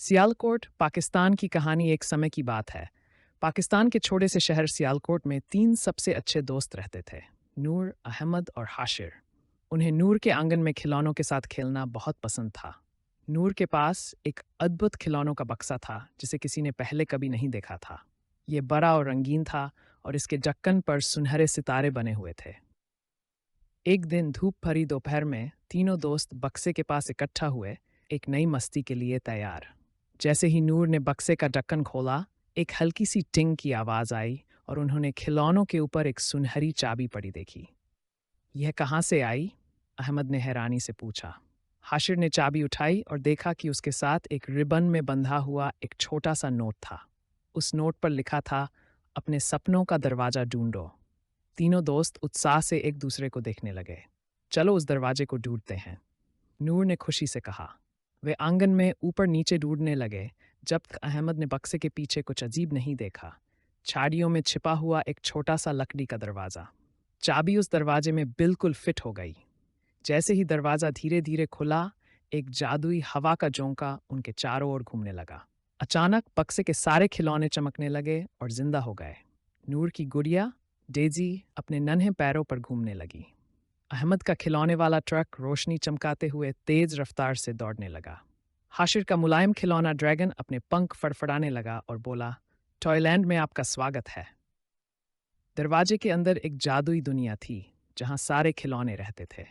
सियालकोट पाकिस्तान की कहानी एक समय की बात है। पाकिस्तान के छोटे से शहर सियालकोट में तीन सबसे अच्छे दोस्त रहते थे, नूर, अहमद और हाशिर। उन्हें नूर के आंगन में खिलौनों के साथ खेलना बहुत पसंद था। नूर के पास एक अद्भुत खिलौनों का बक्सा था जिसे किसी ने पहले कभी नहीं देखा था। ये बड़ा और रंगीन था और इसके ढक्कन पर सुनहरे सितारे बने हुए थे। एक दिन धूप भरी दोपहर में तीनों दोस्त बक्से के पास इकट्ठा हुए, एक नई मस्ती के लिए तैयार। जैसे ही नूर ने बक्से का ढक्कन खोला, एक हल्की सी टिंग की आवाज आई और उन्होंने खिलौनों के ऊपर एक सुनहरी चाबी पड़ी देखी। यह कहाँ से आई? अहमद ने हैरानी से पूछा। हाशिर ने चाबी उठाई और देखा कि उसके साथ एक रिबन में बंधा हुआ एक छोटा सा नोट था। उस नोट पर लिखा था, अपने सपनों का दरवाजा ढूंढो। तीनों दोस्त उत्साह से एक दूसरे को देखने लगे। चलो उस दरवाजे को ढूंढते हैं, नूर ने खुशी से कहा। वे आंगन में ऊपर नीचे ढूंढने लगे, जब तक अहमद ने बक्से के पीछे कुछ अजीब नहीं देखा। झाड़ियों में छिपा हुआ एक छोटा सा लकड़ी का दरवाज़ा। चाबी उस दरवाजे में बिल्कुल फिट हो गई। जैसे ही दरवाज़ा धीरे धीरे खुला, एक जादुई हवा का झोंका उनके चारों ओर घूमने लगा। अचानक बक्से के सारे खिलौने चमकने लगे और जिंदा हो गए। नूर की गुड़िया डेजी अपने नन्हे पैरों पर घूमने लगी। अहमद का खिलौने वाला ट्रक रोशनी चमकाते हुए तेज रफ्तार से दौड़ने लगा। हाशिर का मुलायम खिलौना ड्रैगन अपने पंख फड़फड़ाने लगा और बोला, टॉयलैंड में आपका स्वागत है। दरवाजे के अंदर एक जादुई दुनिया थी जहां सारे खिलौने रहते थे।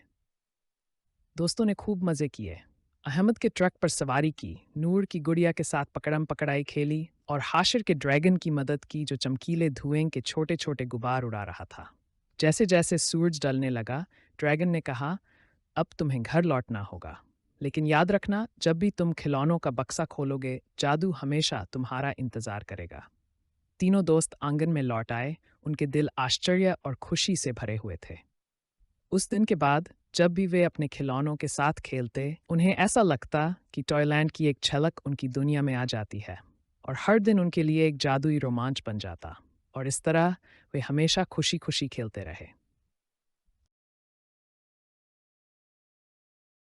दोस्तों ने खूब मजे किए। अहमद के ट्रक पर सवारी की, नूर की गुड़िया के साथ पकड़म पकड़ाई खेली और हाशिर के ड्रैगन की मदद की जो चमकीले धुएं के छोटे छोटे गुबार उड़ा रहा था। जैसे जैसे सूरज ढलने लगा, ड्रैगन ने कहा, अब तुम्हें घर लौटना होगा। लेकिन याद रखना, जब भी तुम खिलौनों का बक्सा खोलोगे, जादू हमेशा तुम्हारा इंतजार करेगा। तीनों दोस्त आंगन में लौट आए, उनके दिल आश्चर्य और खुशी से भरे हुए थे। उस दिन के बाद जब भी वे अपने खिलौनों के साथ खेलते, उन्हें ऐसा लगता कि टॉयलैंड की एक झलक उनकी दुनिया में आ जाती है और हर दिन उनके लिए एक जादुई रोमांच बन जाता। और इस तरह वे हमेशा खुशी खुशी खेलते रहे।